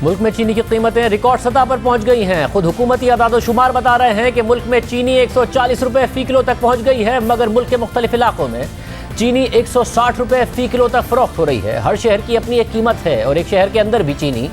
मुल्क में चीनी की कीमतें रिकॉर्ड सतह पर पहुंच गई हैं। खुद हुकूमती आदाद-ओ-शुमार बता रहे हैं कि मुल्क में चीनी 140 रुपए फी किलो तक पहुंच गई है, मगर मुल्क के मुख्तलिफ इलाकों में चीनी 160 रुपए फी किलो तक फरोख्त हो रही है। हर शहर की अपनी एक कीमत है और एक शहर के अंदर भी चीनी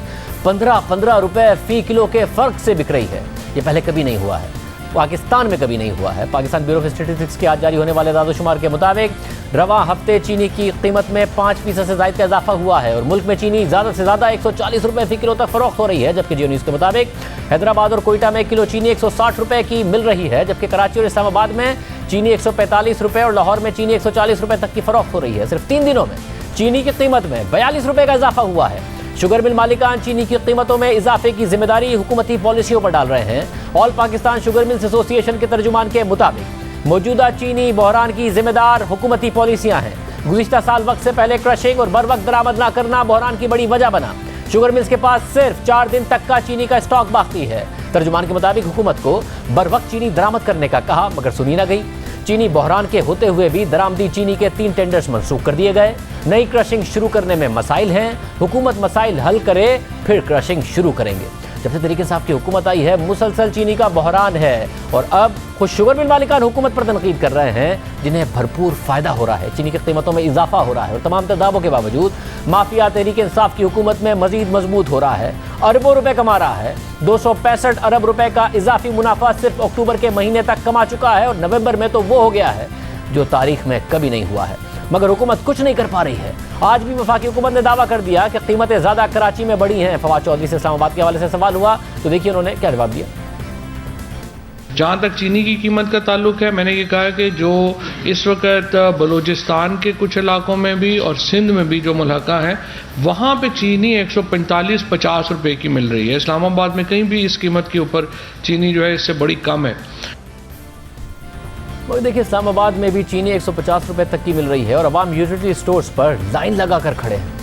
15-15 रुपए फी किलो के फर्क से बिक रही है। ये पहले कभी नहीं हुआ है, पाकिस्तान में कभी नहीं हुआ है। पाकिस्तान ब्यूरो ऑफ स्टैटिस्टिक्स के आज जारी होने वाले आदाद-ओ-शुमार के मुताबिक रवा हफ्ते चीनी की कीमत में 5% से ज़ायद का इजाफा हुआ है और मुल्क में चीनी ज़्यादा से ज़्यादा 140 रुपए फी किलो तक फरोख्त हो रही है। जबकि जियो न्यूज़ के मुताबिक हैदराबाद और कोयटा में किलो चीनी 160 रुपए की मिल रही है, जबकि कराची और इस्लामाबाद में चीनी 145 रुपए और लाहौर में चीनी 140 रुपए तक की फरोख्त हो रही है। सिर्फ 3 दिनों में चीनी की कीमत में 42 रुपए का इजाफा हुआ है। शुगर मिल मालिकान चीनी की कीमतों में इजाफे की जिम्मेदारी हुकूमती पॉलिसियों पर डाल रहे हैं। All Pakistan sugar mills association के तर्जुमान के मुताबिक मौजूदा चीनी बहरान की जिम्मेदार हुकूमती पॉलिसियां हैं। गुज़िश्ता साल वक्त से पहले क्रशिंग और बर वक्त दरामद न करना बहरान की बड़ी वजह बना। शुगर मिल्स के पास सिर्फ 4 दिन तक का चीनी का स्टॉक बाकी है। तर्जुमान के मुताबिक हुकूमत को बर वक्त चीनी दरामद करने का कहा, मगर सुनी न गई। चीनी बहरान के होते हुए भी दरामदी चीनी के 3 टेंडर्स मनसूख कर दिए गए। नई क्रशिंग शुरू करने में मसाइल हैं, हुकूमत मसाइल हल करे फिर क्रशिंग शुरू करेंगे। जब से तरीके साहब की हुकूमत आई है मुसलसल चीनी का बहरान है और अब खुद शुगर मिल मालिकान हुकूमत पर तनकीद कर रहे हैं, जिन्हें भरपूर फ़ायदा हो रहा है। चीनी की कीमतों में इजाफा हो रहा है और तमाम दावों के बावजूद माफिया तहरीक इंसाफ की हुकूमत में मजीद मजबूत हो रहा है, अरबों रुपए कमा रहा है। 265 अरब रुपए का इजाफी मुनाफा सिर्फ अक्टूबर के महीने तक कमा चुका है और नवंबर में तो वो हो गया है जो तारीख में कभी नहीं हुआ है, मगर हुकूमत कुछ नहीं कर पा रही है। आज भी वफाकी हुकूमत ने दावा कर दिया कि कीमतें ज़्यादा कराची में बढ़ी हैं। फवाद चौधरी से इस्लामाबाद के हवाले से सवाल हुआ तो देखिए उन्होंने क्या जवाब दिया। जहाँ तक चीनी की कीमत का ताल्लुक है, मैंने ये कहा कि जो इस वक्त बलूचिस्तान के कुछ इलाकों में भी और सिंध में भी जो मुल्हका है, वहाँ पे चीनी 145-50 रुपए की मिल रही है। इस्लामाबाद में कहीं भी इस कीमत के ऊपर चीनी जो है इससे बड़ी कम है। वही देखिए इस्लामाबाद में भी चीनी 150 रुपए तक की मिल रही है और अवाम यूटिलिटी स्टोर्स पर लाइन लगा कर खड़े हैं।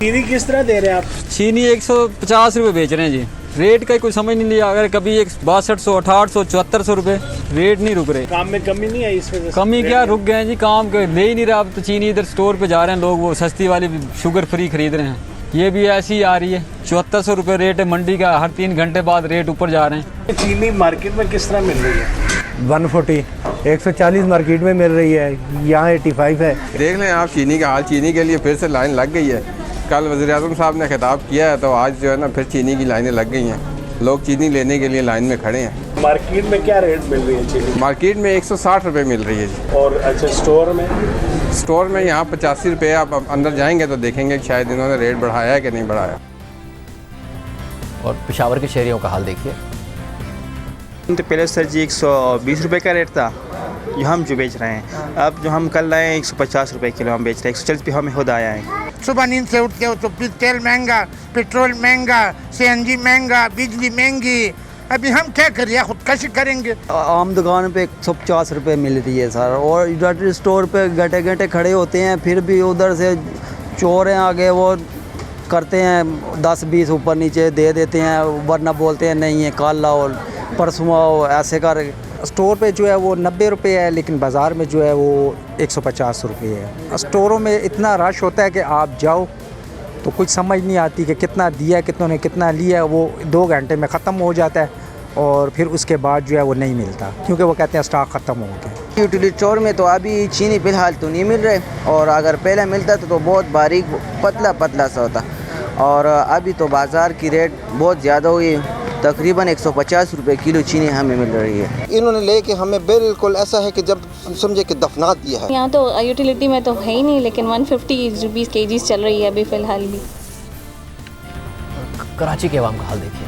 चीनी किस तरह दे रहे हैं आप? चीनी 150 रुपए बेच रहे हैं जी। रेट का कोई समझ नहीं लिया। अगर कभी 6200, 6800, 7400 रुपए रेट नहीं रुक रहे। काम में कमी नहीं आई इस वजह से? कमी क्या, रुक गए हैं जी, काम ले ही नहीं रहा। अब तो चीनी इधर स्टोर पे जा रहे हैं लोग, वो सस्ती वाली शुगर फ्री खरीद रहे हैं। ये भी ऐसी ही आ रही है। 7400 रुपए रेट है मंडी का, हर 3 घंटे बाद रेट ऊपर जा रहे हैं। चीनी मार्केट में किस तरह मिल रही है? 140, 140 मार्केट में मिल रही है, यहाँ 85 है। देख लें आप चीनी का हाल। चीनी के लिए फिर से लाइन लग गई है। कल वज़ीर-ए-आज़म साहब ने खिताब किया है तो आज जो है ना फिर चीनी की लाइनें लग गई हैं। लोग चीनी लेने के लिए लाइन में खड़े हैं। मार्केट में क्या रेट मिल रही है चीनी? मार्केट में 160 रुपये मिल रही है जी। और अच्छा स्टोर में? स्टोर में यहाँ 85 रुपये। आप अंदर जाएंगे तो देखेंगे कि शायद इन्होंने रेट बढ़ाया है कि नहीं बढ़ाया। और पेशावर के शहरियों का हाल देखिए। तो पहले सर जी 120 रुपये का रेट था जो हम जो बेच रहे हैं। अब जो हम कल लाए हैं 150 रुपये किलो हम बेच रहे हैं। 140 पे हमें खुद आया है। सुबह नींद से उठते हो तो तेल महंगा, पेट्रोल महंगा, सीएनजी महंगा, बिजली महंगी। अभी हम क्या करें, खुदकशी करेंगे। आम दुकान पे 150 रुपये मिल रही है सर, और यूटिलिटी स्टोर पे घंटे घंटे खड़े होते हैं, फिर भी उधर से चोर हैं आगे, वो करते हैं 10-20 ऊपर नीचे दे देते हैं, वरना बोलते हैं नहीं है कल लाओ परसों आओ, ऐसे कर। स्टोर पे जो है वो 90 रुपये है, लेकिन बाज़ार में जो है वो 150 रुपये है। स्टोरों में इतना रश होता है कि आप जाओ तो कुछ समझ नहीं आती कि कितना दिया, कितनों ने कितना लिया। वो 2 घंटे में ख़त्म हो जाता है और फिर उसके बाद जो है वो नहीं मिलता, क्योंकि वो कहते हैं स्टॉक ख़त्म हो गया। यूटिलिटी स्टोर में तो अभी चीनी फ़िलहाल तो नहीं मिल रहे, और अगर पहले मिलता तो बहुत बारीक पतला सा होता, और अभी तो बाज़ार की रेट बहुत ज़्यादा हुई। तकरीबन 150 रुपये किलो चीनी हमें मिल रही है। इन्होंने लेके हमें बिल्कुल ऐसा है कि जब समझे कि दफना दिया है। यहाँ तो यूटिलिटी में तो है ही नहीं, लेकिन 150 रुपीज़ केजीस चल रही है अभी फ़िलहाल भी। कराची के अवाम का हाल देखिए।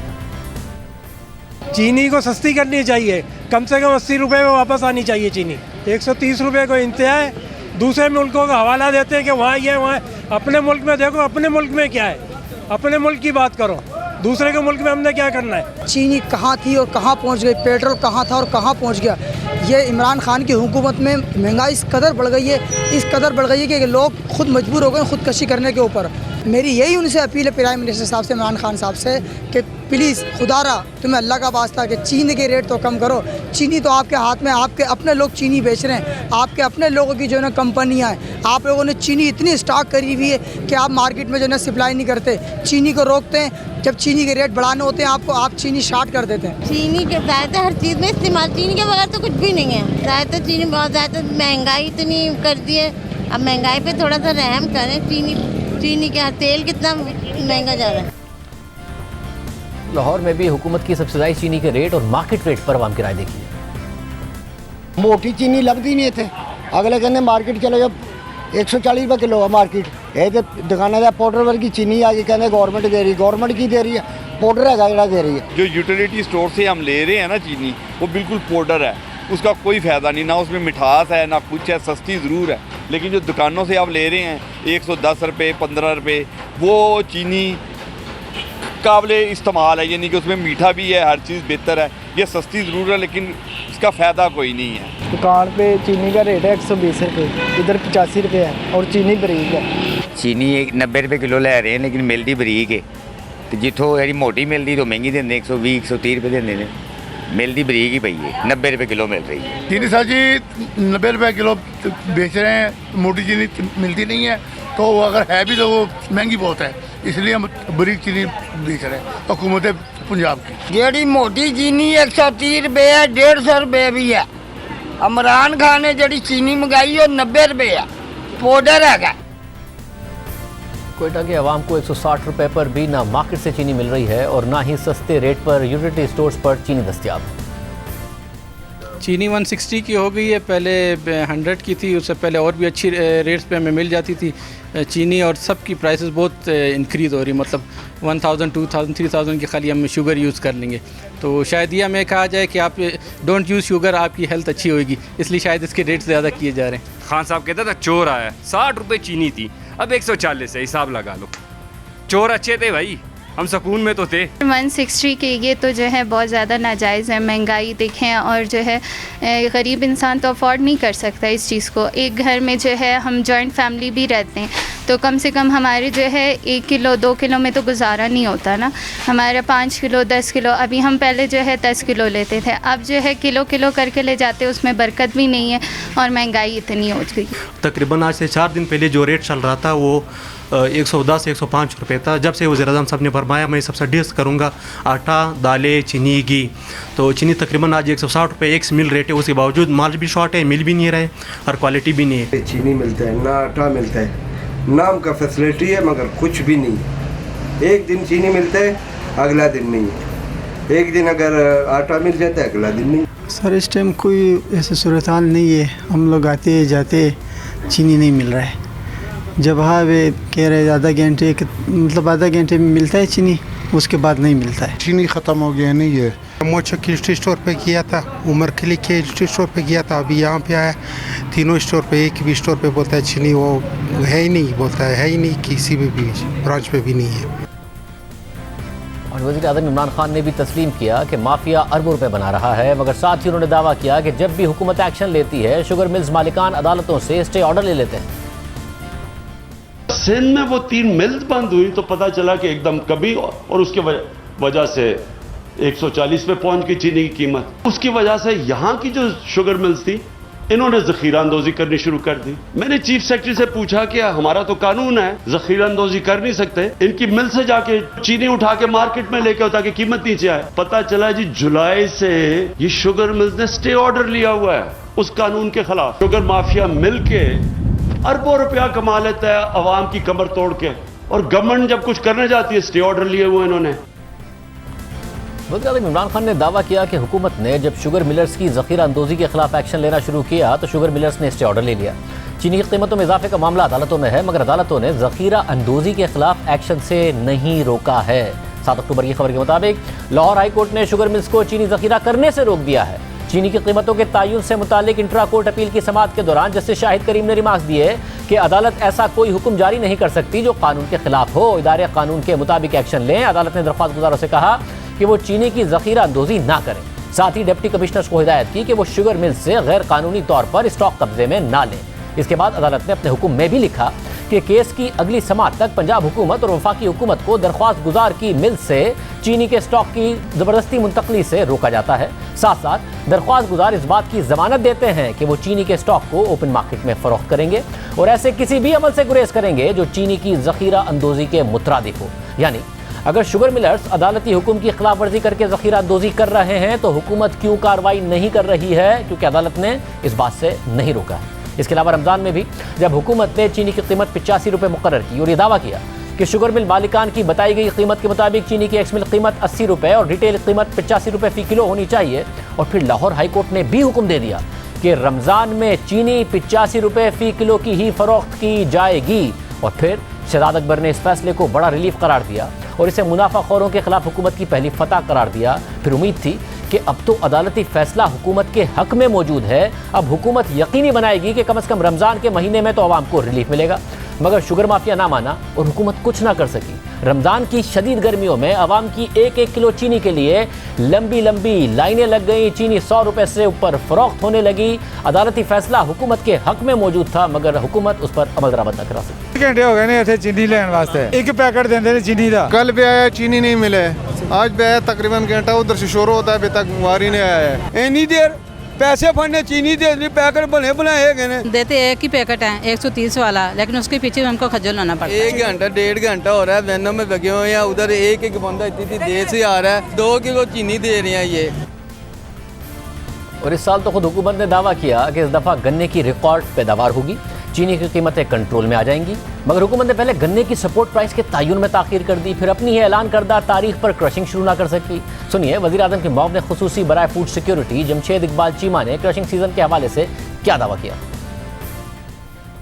चीनी को सस्ती करनी चाहिए, कम से कम 80 रुपये में वापस आनी चाहिए चीनी। 130 रुपये को इंतहा है, दूसरे मुल्कों का हवाला देते हैं कि वहाँ ये वहाँ। अपने मुल्क में देखो, अपने मुल्क में क्या है, अपने मुल्क की बात करो, दूसरे के मुल्क में हमने क्या करना है। चीनी कहाँ थी और कहाँ पहुँच गई, पेट्रोल कहाँ था और कहाँ पहुँच गया। ये इमरान खान की हुकूमत में महंगाई इस कदर बढ़ गई है, इस कदर बढ़ गई है कि लोग खुद मजबूर हो गए खुदकशी करने के ऊपर। मेरी यही उनसे अपील है प्राइम मिनिस्टर साहब से, इमरान खान साहब से, कि प्लीज़ खुदारा तुम्हें अल्लाह का वास्ता कि चीनी के रेट तो कम करो। चीनी तो आपके हाथ में, आपके अपने लोग चीनी बेच रहे हैं, आपके अपने लोगों की जो है ना कंपनियाँ हैं, आप लोगों ने चीनी इतनी स्टॉक करी हुई है कि आप मार्केट में जो है ना सप्लाई नहीं करते, चीनी को रोकते हैं। जब चीनी के रेट बढ़ाने होते हैं आपको, आप चीनी शार्ट कर देते हैं। चीनी के ज़्यादा हर चीज़ में इस्तेमाल, चीनी के बगैर तो कुछ भी नहीं है। ज़्यादा चीनी बहुत ज़्यादा महंगाई इतनी कर दी है, अब महंगाई पे थोड़ा सा रहम करें। चीनी का तेल कितना महंगा जा रहा है। लाहौर में भी हुकूमत की सब्सिडाइज चीनी के रेट और मार्केट रेट पर आवाम की राय देखिए। मोटी चीनी लगती नहीं थे, अगले कहने मार्केट चले जाओ 140 रुपये किलो है मार्केट। ये तो दुकाना का पाउडर वर्गी चीनी आ गई, कहने गवर्नमेंट दे रही है। गवर्नमेंट की दे रही है? पाउडर है जो दे रही है। जो यूटिलिटी स्टोर से हम ले रहे हैं ना चीनी, वो बिल्कुल पाउडर है, उसका कोई फ़ायदा नहीं, ना उसमें मिठास है ना कुछ है, सस्ती ज़रूर है। लेकिन जो दुकानों से आप ले रहे हैं 110 रुपये 15 रुपये, वो चीनी काबिले इस्तेमाल है, यानी कि उसमें मीठा भी है, हर चीज़ बेहतर है। ये सस्ती ज़रूर है लेकिन इसका फ़ायदा कोई नहीं है। दुकान पे चीनी का रेट है 120 रुपये, इधर 85 रुपये है और चीनी बरीक है। चीनी 90 रुपये किलो ले रहे हैं लेकिन मिलती बरीक है, तो जितों यानी मोटी मिलती तो महंगी देंगे, 120 130 रुपये देंगे, मिलती बरीक ही पई है, 90 रुपये किलो मिल रही है। चीनी सर जी 90 रुपये किलो बेच रहे हैं, मोटी चीनी मिलती नहीं है, तो अगर है भी तो वो महंगी बहुत है, इसलिए हम बरीक चीनी बेच रहे हैं हुकूमत पंजाब की। जेड़ी मोटी चीनी 130 रुपये है, 150 रुपये भी है। इमरान खान ने जड़ी चीनी मंगाई है 90 रुपये है, पाउडर है। कोयटा के अवाम को 160 रुपये पर भी ना मार्केट से चीनी मिल रही है और ना ही सस्ते रेट पर यूटिलिटी स्टोर्स पर चीनी दस्तियाब। चीनी 160 की हो गई है, पहले 100 की थी, उससे पहले और भी अच्छी रेट्स पे हमें मिल जाती थी चीनी, और सब की प्राइसेस बहुत इंक्रीज़ हो रही, मतलब 1000 2000 3000 की खाली हम शुगर यूज़ कर लेंगे। तो शायद ये हमें कहा जाए कि आप डोंट यूज़ शुगर, आपकी हेल्थ अच्छी होगी, इसलिए शायद इसके रेट ज़्यादा किए जा रहे हैं। खान साहब कहता था चोर आया, 60 रुपये चीनी थी, अब 140 है, हिसाब लगा लो। चोर अच्छे थे भाई, हम सुकून में तो थे। 160 के ये तो जो है बहुत ज़्यादा नाजायज़ है। महंगाई देखें, और जो है गरीब इंसान तो अफोर्ड नहीं कर सकता इस चीज़ को। एक घर में जो है हम जॉइंट फैमिली भी रहते हैं, तो कम से कम हमारे जो है 1 किलो 2 किलो में तो गुजारा नहीं होता ना, हमारा 5 किलो 10 किलो। अभी हम पहले जो है 10 किलो लेते थे, अब जो है किलो किलो करके ले जाते, उसमें बरकत भी नहीं है और महंगाई इतनी हो गई। तकरीबन आज से 4 दिन पहले जो रेट चल रहा था वो 110 105 रुपये था। जब से वज़ीर-ए-आज़म साहब ने फरमाया मैं सब्सिडीज़ करूँगा आटा, दालें, चीनी, घी, तो चीनी तकरीबन आज 160 रुपये एक मिल रेट है। उसके बावजूद माल भी शॉर्ट है, मिल भी नहीं रहे और क्वालिटी भी नहीं है। चीनी मिलता है ना आटा मिलता है, नाम का फैसिलिटी है मगर कुछ भी नहीं। एक दिन चीनी मिलता है, अगला दिन नहीं। एक दिन अगर आटा मिल जाता है, अगला दिन नहीं। सर इस टाइम कोई ऐसी सूरत हाल नहीं है, हम लोग आते जाते चीनी नहीं मिल रहा है। जब हाँ वे कह रहे आधा घंटे, मतलब आधा घंटे में मिलता है चीनी, उसके बाद नहीं मिलता है। चीनी ख़त्म हो गया नहीं है। मोचो की स्टोर पे किया था, उमर खली के स्टोर पे किया था, अभी यहाँ पे आया, तीनों स्टोर पे, एक भी स्टोर पे बोलता है चीनी वो है ही नहीं, बोलता है ही नहीं, किसी भी ब्रांच पे भी नहीं है। और वज़ीर-ए-आज़म इमरान खान ने भी तस्लीम किया कि माफिया अरबों रुपए बना रहा है, मगर साथ ही उन्होंने दावा किया कि जब भी हुकूमत एक्शन लेती है, शुगर मिल्स मालिकान अदालतों से स्टे ऑर्डर ले लेते हैं। सिंध में वो 3 मिल्स बंद हुई तो पता चला कि एकदम कभी, और उसके वजह से 140 पे पहुंच गई चीनी की कीमत। उसकी वजह से यहाँ की जो शुगर मिल्स थी, इन्होंने ज़ख़ीरा अंदोज़ी करनी शुरू कर दी। मैंने चीफ सेक्रेटरी से पूछा कि हमारा तो कानून है, ज़ख़ीरा अंदोज़ी कर नहीं सकते, इनकी मिल से जाके चीनी उठा के मार्केट में लेके ताकि कीमत नीचे आए। पता चला जी जुलाई से ये शुगर मिल्स ने स्टे ऑर्डर लिया हुआ है उस कानून के खिलाफ। शुगर माफिया मिल के अरबों रुपया कमा लेता है अवाम की कमर तोड़ के, और गवर्नमेंट जब कुछ करने जाती है स्टे ऑर्डर लिए हुए इन्होंने। वज़ीर-ए-आज़म इमरान खान ने दावा किया कि हुकूमत ने जब शुगर मिलर्स की ज़ख़ीरा अंदोज़ी के खिलाफ एक्शन लेना शुरू किया तो शुगर मिलर्स ने स्टे ऑर्डर ले लिया। चीनी की कीमतों में इजाफे का मामला अदालतों में है, मगर अदालतों ने ज़ख़ीरा अंदोज़ी के खिलाफ एक्शन से नहीं रोका है। 7 अक्टूबर की खबर के मुताबिक लाहौर हाई कोर्ट ने शुगर मिल्स को चीनी ज़ख़ीरा करने से रोक दिया है। चीनी की कीमतों के तयन से मुतालिक इंट्रा कोर्ट अपील की समाअत के दौरान जस्टिस शाहिद करीम ने रिमार्क्स दिए कि अदालत ऐसा कोई हुक्म जारी नहीं कर सकती जो कानून के खिलाफ हो, इदारे कानून के मुताबिक एक्शन लें। अदालत ने दरख्वास्त गुजारों से कहा कि वो चीनी की ज़ख़ीरा अंदोज़ी ना करें। साथ ही डिप्टी कमिश्नर्स को हिदायत की कि वो शुगर मिल्स से गैर कानूनी तौर पर स्टॉक कब्जे में ना लें। इसके बाद अदालत ने अपने हुक्म में भी लिखा कि केस की अगली समाअत तक पंजाब हुकूमत और वफाकी हुकूमत को दरख्वास्त गुजार की मिल से चीनी के स्टॉक की ज़बरदस्ती मुंतकली से रोका जाता है। साथ साथ दरख्वास्त गुजार इस बात की जमानत देते हैं कि वो चीनी के स्टॉक को ओपन मार्केट में फरोख्त करेंगे और ऐसे किसी भी अमल से गुरेज करेंगे जो चीनी की ज़खीरा अंदोज़ी के मुतरादिफ हो। यानी अगर शुगर मिलर्स अदालती हुक्म की खिलाफ वर्जी करके ज़खीरा अंदोज़ी कर रहे हैं तो हुकूमत क्यों कार्रवाई नहीं कर रही है? क्योंकि अदालत ने इस बात से नहीं रोका है। इसके अलावा रमज़ान में भी जब हुकूमत ने चीनी की कीमत 85 रुपये मुकर्रर की और ये दावा किया कि शुगर मिल मालिकान की बताई गई कीमत के मुताबिक चीनी की एक्स मिल कीमत 80 रुपये और रिटेल कीमत 85 रुपये फ़ी किलो होनी चाहिए, और फिर लाहौर हाई कोर्ट ने भी हुक्म दे दिया कि रमज़ान में चीनी 85 रुपये फ़ी किलो की ही फ़रोख्त की जाएगी, और फिर शहजाद अकबर ने इस फैसले को बड़ा रिलीफ करार दिया और इसे मुनाफाखोरों के खिलाफ हुकूमत की पहली फतह करार दिया। फिर उम्मीद थी कि अब तो अदालती फैसला हुकूमत के हक में मौजूद है, अब हुकूमत यकीनी बनाएगी कि कम से कम रमज़ान के महीने में तो आवाम को रिलीफ मिलेगा। मगर शुगर माफिया ना माना और हुकूमत कुछ ना कर सकी। रमज़ान की शदीद गर्मियों में आवाम की एक एक किलो चीनी के लिए लंबी लंबी लाइनें लग गई। चीनी 100 रुपये से ऊपर फरोख्त होने लगी। अदालती फैसला हुकूमत के हक में मौजूद था, मगर हुकूमत उस पर अमल दरामद न करा सकी। घंटे हो गए ने चीनी लेने वास्ते, एक पैकेट देंगे ने चीनी का। कल भी आया चीनी नहीं मिले, आज भी आया तकरीबन घंटा उधर से शोर होता है, अभी तक वारी नहीं आया है। इतनी देर पैसे फंडने चीनी दे पैकेट बने बनाए गए देते एक ही पैकेट है 130 वाला, लेकिन उसके पीछे हमको खज्जल होना पड़ता है। 1 घंटा 1.5 घंटा हो रहा है, वैनों में लगे हुए हैं, उधर एक बंदा इतनी देर से आ रहा है, 2 किलो चीनी दे रहे हैं ये। और इस साल तो खुद हुकूमत ने दावा किया कि इस दफ़ा गन्ने की रिकॉर्ड पैदावार होगी, चीनी की कीमतें कंट्रोल में आ जाएंगी, मगर हुकूमत ने पहले गन्ने की सपोर्ट प्राइस के तयन में ताख़ीर कर दी, फिर अपनी ही ऐलान करदा तारीख पर क्रशिंग शुरू ना कर सकी। सुनिए वज़ीर आज़म के मौक़िफ़ खुसूसी बराए फूड सिक्योरिटी जमशेद इकबाल चीमा ने क्रशिंग सीज़न के हवाले से क्या दावा किया।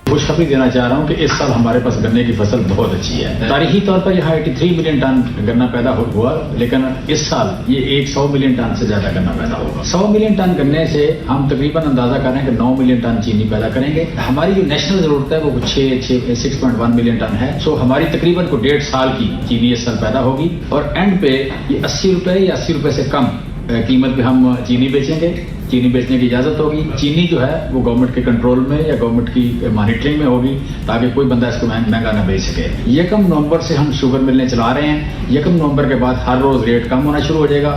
खुशखबरी देना चाह रहा हूँ कि इस साल हमारे पास गन्ने की फसल बहुत अच्छी है। तारीखी तौर पर यहाँ 83 मिलियन टन गन्ना पैदा हुआ, लेकिन इस साल ये 100 मिलियन टन से ज़्यादा गन्ना पैदा होगा। 100 मिलियन टन गन्ने से हम तकरीबन अंदाजा कर रहे हैं कि 9 मिलियन टन चीनी पैदा करेंगे। हमारी जो नेशनल ज़रूरत है वो 6.1 मिलियन टन है। सो हमारी तकरीबन को 1.5 साल की चीनी इस साल पैदा होगी, और एंड पे ये 80 रुपये या 80 रुपये से कम कीमत पे हम चीनी बेचेंगे। चीनी बेचने की इजाज़त होगी। चीनी जो है वो गवर्नमेंट के कंट्रोल में या गवर्नमेंट की मॉनिटरिंग में होगी, ताकि कोई बंदा इसको महंगा ना बेच सके। 1 नवंबर से हम शुगर मिलने चला रहे हैं। 1 नवंबर के बाद हर रोज़ रेट कम होना शुरू हो जाएगा।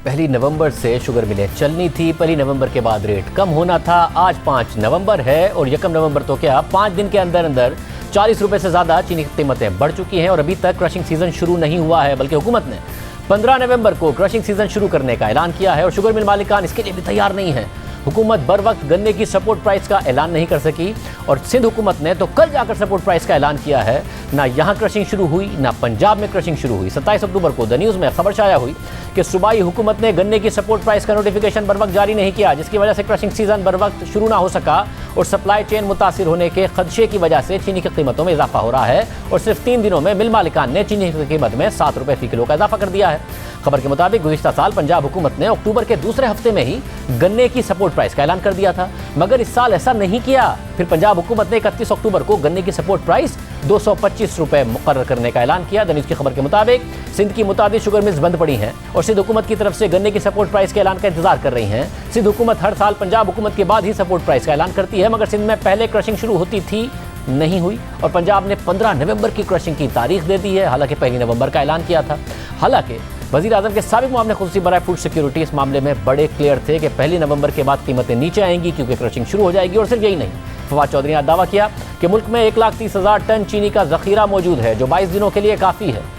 1 नवंबर से शुगर मिलें चलनी थी, 1 नवंबर के बाद रेट कम होना था। आज 5 नवंबर है और 1 नवंबर तो क्या 5 दिन के अंदर अंदर 40 रुपये से ज़्यादा चीनी की कीमतें बढ़ चुकी हैं और अभी तक क्रशिंग सीज़न शुरू नहीं हुआ है, बल्कि हुकूमत ने 15 नवंबर को क्रशिंग सीजन शुरू करने का ऐलान किया है और शुगर मिल मालिकान इसके लिए भी तैयार नहीं है। हुकूमत बर वक्त गन्ने की सपोर्ट प्राइस का ऐलान नहीं कर सकी और सिंध हुकूमत ने तो कल जाकर सपोर्ट प्राइस का ऐलान किया है। ना यहाँ क्रशिंग शुरू हुई ना पंजाब में क्रशिंग शुरू हुई। 27 अक्टूबर को द न्यूज़ में खबर शाया हुई कि सूबाई हुकूमत ने गन्ने की सपोर्ट प्राइस का नोटिफिकेशन बर वक्त जारी नहीं किया, जिसकी वजह से क्रशिंग सीजन बर वक्त शुरू ना हो सका और सप्लाई चेन मुतासिर होने के खदशे की वजह से चीनी की कीमतों में इजाफा हो रहा है और सिर्फ 3 दिनों में मिल मालिकान ने चीनी की कीमत में 7 रुपये फ़ी किलो का इजाफा कर दिया है। खबर के मुताबिक गुज़िश्ता साल पंजाब हुकूमत ने अक्टूबर के दूसरे हफ्ते में ही गन्ने की सपोर्ट प्राइस का ऐलान कर दिया था, मगर इस साल ऐसा नहीं किया। फिर पंजाब हुकूमत ने 31 अक्टूबर को गन्ने की सपोर्ट प्राइस 225 रुपये मुकर्रर करने का ऐलान किया। द न्यूज़ की खबर के मुताबिक सिंध की मुताबिक शुगर मिल्स बंद पड़ी हैं और सिंध हुकूमत की तरफ से गन्ने की सपोर्ट प्राइस के ऐलान का इंतजार कर रही हैं। सिंध हुकूमत हर साल पंजाब हुकूमत के बाद ही सपोर्ट प्राइस का ऐलान करती है, मगर सिंध में पहले क्रशिंग शुरू होती थी, नहीं हुई और पंजाब ने 15 नवंबर की क्रशिंग की तारीख दे दी है, हालांकि 1 नवंबर का ऐलान किया था। हालांकि वज़ीर आज़म के साबिक़ मुआविन खुसूसी बराए फूड सिक्योरिटी इस मामले में बड़े क्लियर थे कि 1 नवंबर के बाद कीमतें नीचे आएंगी क्योंकि क्रशिंग शुरू हो जाएगी। और सिर्फ यही नहीं, फवाद चौधरी ने दावा किया कि मुल्क में 1,30,000 टन चीनी का ज़ख़ीरा मौजूद है, जो 22 दिनों के लिए काफ़ी है।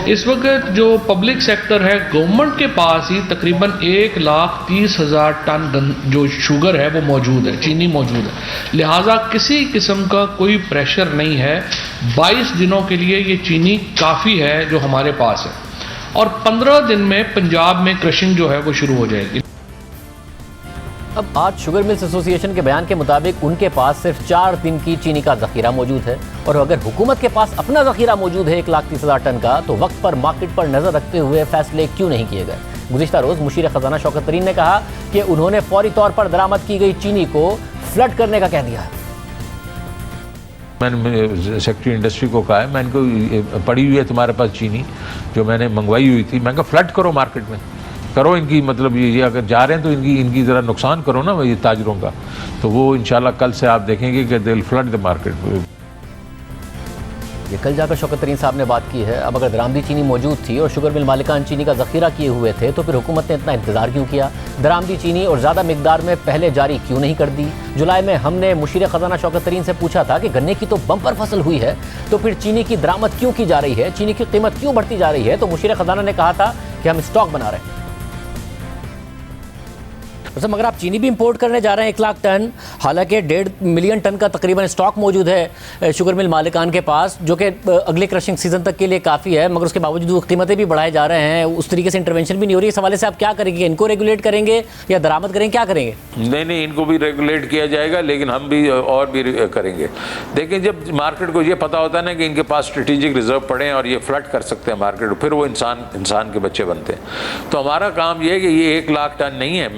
इस वक्त जो पब्लिक सेक्टर है, गवर्नमेंट के पास ही तकरीबन 1,30,000 टन जो शुगर है वो मौजूद है, चीनी मौजूद है, लिहाजा किसी किस्म का कोई प्रेशर नहीं है। 22 दिनों के लिए ये चीनी काफ़ी है जो हमारे पास है और 15 दिन में पंजाब में क्रशिंग जो है वो शुरू हो जाएगी। अब आज शुगर मिल्स एसोसिएशन के बयान के मुताबिक उनके पास सिर्फ 4 दिन की चीनी का ज़ख़ीरा मौजूद है और अगर हुकूमत के पास अपना ज़ख़ीरा मौजूद है 1,30,000 टन का, तो वक्त पर मार्केट पर नज़र रखते हुए फैसले क्यों नहीं किए गए। गुज़िश्ता रोज़ मुशीर ख़जाना शौकत तरीन ने कहा कि उन्होंने फौरी तौर पर दरामद की गई चीनी को फ्लड करने का कह दिया है। मैंने सेक्रेटरी इंडस्ट्री को कहा है, मैंने को पड़ी हुई है तुम्हारे पास चीनी जो मैंने मंगवाई हुई थी, मैंने कहा फ्लड करो मार्केट में, करो इनकी, मतलब ये अगर जा रहे हैं तो इनकी ज़रा नुकसान करो ना ये ताजरों का, तो वो इंशाल्लाह कल से आप देखेंगे कि they will flood the market. ये कल जाकर शौकत तरीन साहब ने बात की है। अब अगर दरामदी चीनी मौजूद थी और शुगर मिल मालिकान चीनी का ज़ख़ीरा किए हुए थे तो फिर हुकूमत ने इतना इंतज़ार क्यों किया? दरामदी चीनी और ज़्यादा मिकदार में पहले जारी क्यों नहीं कर दी? जुलाई में हमने मुशीर ख़जाना शौकत तरीन से पूछा था कि गन्ने की तो बम्पर फसल हुई है, तो फिर चीनी की दरामद क्यों की जा रही है, चीनी की कीमत क्यों बढ़ती जा रही है? तो मुशीर ख़जाना ने कहा था कि हम स्टॉक बना रहे हैं। मगर आप चीनी भी इंपोर्ट करने जा रहे हैं 1 लाख टन, हालांकि 1.5 मिलियन टन का तकरीबन स्टॉक मौजूद है शुगर मिल मालिकान के पास, जो कि अगले क्रशिंग सीजन तक के लिए काफ़ी है, मगर उसके बावजूद कीमतें भी बढ़ाए जा रहे हैं, उस तरीके से इंटरवेंशन भी नहीं हो रही। इस हवाले से आप क्या करेंगे? इनको रेगुलेट करेंगे या दरामद करेंगे, क्या करेंगे? नहीं, इनको भी रेगुलेट किया जाएगा, लेकिन हम भी और भी करेंगे। देखिए, जब मार्केट को ये पता होता है ना कि इनके पास स्ट्रेटेजिक रिजर्व पड़े हैं और ये फ्लड कर सकते हैं मार्केट, फिर वो इंसान के बच्चे बनते हैं। तो हमारा काम ये है कि ये 1 लाख टन नहीं है,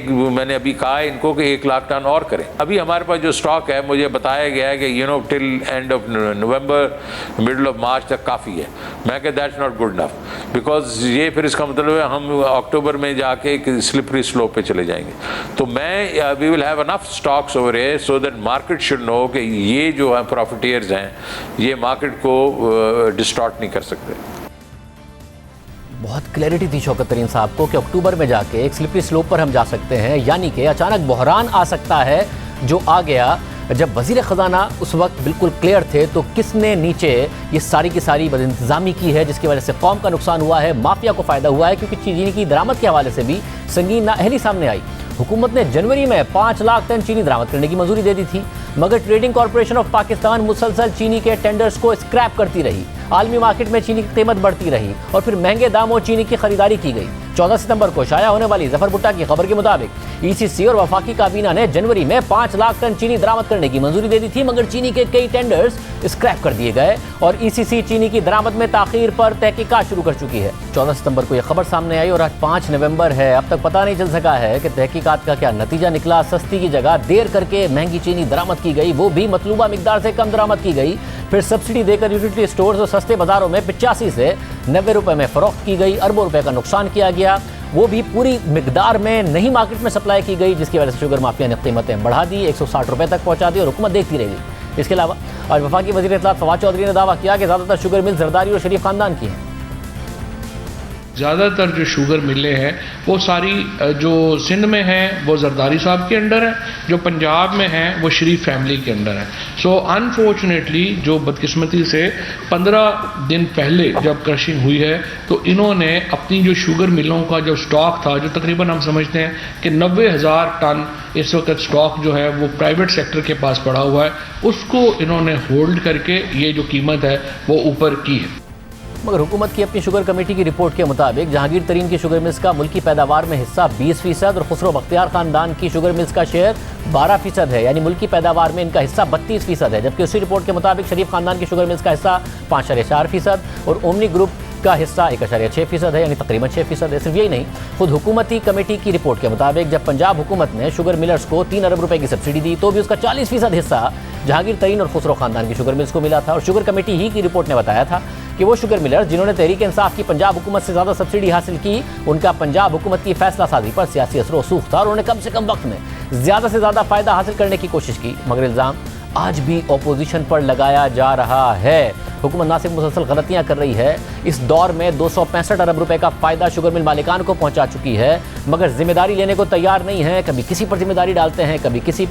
मैंने अभी कहा है इनको कि 1 लाख टन और करें। अभी हमारे पास जो स्टॉक है, मुझे बताया गया है कि till end of November, middle of March तक काफ़ी है। मैं कहता that's not good enough, because ये फिर इसका मतलब है हम अक्टूबर में जाके एक स्लिपरी स्लोप पे चले जाएंगे। तो we will have enough stocks over here so that market should know कि ये जो है प्रॉफिटियर्स हैं, ये मार्केट को डिस्टॉर्ट नहीं कर सकते। बहुत क्लैरिटी थी शौकत तरीन साहब को कि अक्टूबर में जाके एक स्लिपरी स्लोप पर हम जा सकते हैं, यानी कि अचानक बहरान आ सकता है जो आ गया। जब वज़ीर ख़जाना उस वक्त बिल्कुल क्लियर थे, तो किसने नीचे ये सारी की सारी बदइंतज़ामी की है, जिसकी वजह से कौम का नुकसान हुआ है, माफिया को फ़ायदा हुआ है, क्योंकि चीनी की दरामद के हवाले से भी संगीन नाअहली सामने आई। हुकूमत ने जनवरी में 5 लाख टन चीनी दरामद करने की मंजूरी दे दी थी, मगर ट्रेडिंग कॉरपोरेशन ऑफ पाकिस्तान मुसलसल चीनी के टेंडर्स को स्क्रैप करती रही। आलमी मार्केट में चीनी की कीमत बढ़ती रही और फिर महंगे दामों चीनी की खरीदारी की गई। 14 सितंबर को शाया होने वाली जफर भुट्टा की खबर के मुताबिक ईसीसी और वफाकी काबीना ने जनवरी में 5 लाख टन चीनी दरामद करने की मंजूरी दे दी थी, मगर चीनी के कई टेंडर्स स्क्रैप कर दिए गए और ईसीसी चीनी की दरामद में ताखीर पर तहकीकात शुरू कर चुकी है। 14 सितंबर को यह खबर सामने आई और आज 5 नवंबर है। अब तक पता नहीं चल सका है कि तहकीकात का क्या नतीजा निकला। सस्ती की जगह देर करके महंगी चीनी दरामद की गई, वो भी मतलूबा मिकदार से कम दरामद की गई, फिर सब्सिडी देकर यूटिलिटी स्टोर्स और सस्ते बाजारों में 85 से 90 रुपए में फरोख्त की गई। अरबों रुपए का नुकसान किया गया, वो भी पूरी मिकदार में नहीं मार्केट में सप्लाई की गई, जिसकी वजह से शुगर माफिया ने कीमतें बढ़ा दी, 160 रुपए तक पहुंचा दी और हुकूमत देखती रहेगी। इसके अलावा आज वफाकी वज़ीर इत्तलात फवाद चौधरी ने दावा किया कि ज़्यादातर शुगर मिल जरदारी और शरीफ खानदान की हैं। ज़्यादातर जो शुगर मिलें हैं वो सारी जो सिंध में है वो जरदारी साहब के अंडर है, जो पंजाब में है वो शरीफ फैमिली के अंडर है। सो अनफॉर्चुनेटली जो बदकिस्मती से 15 दिन पहले जब क्रशिंग हुई है, तो इन्होंने अपनी जो शुगर मिलों का जो स्टॉक था, जो तकरीबन हम समझते हैं कि 90,000 टन इस वक्त स्टॉक जो है वो प्राइवेट सेक्टर के पास पड़ा हुआ है, उसको इन्होंने होल्ड करके ये जो कीमत है वो ऊपर की है। मगर हुकूमत की अपनी शुगर कमेटी की रिपोर्ट के मुताबिक जहांगीर तरीन की शुगर मिल्स का मुल्की पैदावार में हिस्सा 20% और खुसरो बख्तियार खानदान की शुगर मिल्स का शेयर 12% है, यानी मुल्की पैदावार में इनका हिस्सा 32% है। जबकि उसी रिपोर्ट के मुताबिक शरीफ खानदान की शुगर मिल्स का हिस्सा 5.4% और ओमनी ग्रुप का हिस्सा 1.6% है, यानी तकरीबन 6% है। सिर्फ यही नहीं, खुद हुकूमती कमेटी की रिपोर्ट के मुताबिक जब पंजाब हुकूमत ने शुगर मिलर्स को 3 अरब रुपए की सब्सिडी दी, तो भी उसका 40% हिस्सा जहांगीर तरीन और खुसरो खानदान की शुगर मिल्स को मिला था। और शुगर कमेटी ही की रिपोर्ट ने बताया था कि वो शुगर मिलर्स जिन्होंने तहरीक इंसाफ की पंजाब हुकूमत से ज़्यादा सब्सिडी हासिल की, उनका पंजाब हुकूमत की फैसला साजी पर सियासी असर रसूख था और उन्होंने कम से कम वक्त में ज़्यादा से ज़्यादा फ़ायदा हासिल करने की कोशिश की। मगर इल्ज़ाम आज भी अपोजिशन पर लगाया जा रहा है। हुकूमत ना सिर्फ मुसलसल गलतियां कर रही है, इस दौर में 265 अरब रुपए का फ़ायदा शुगर मिल मालिकान को पहुंचा चुकी है, मगर जिम्मेदारी लेने को तैयार नहीं है। कभी किसी पर जिम्मेदारी डालते हैं, कभी किसी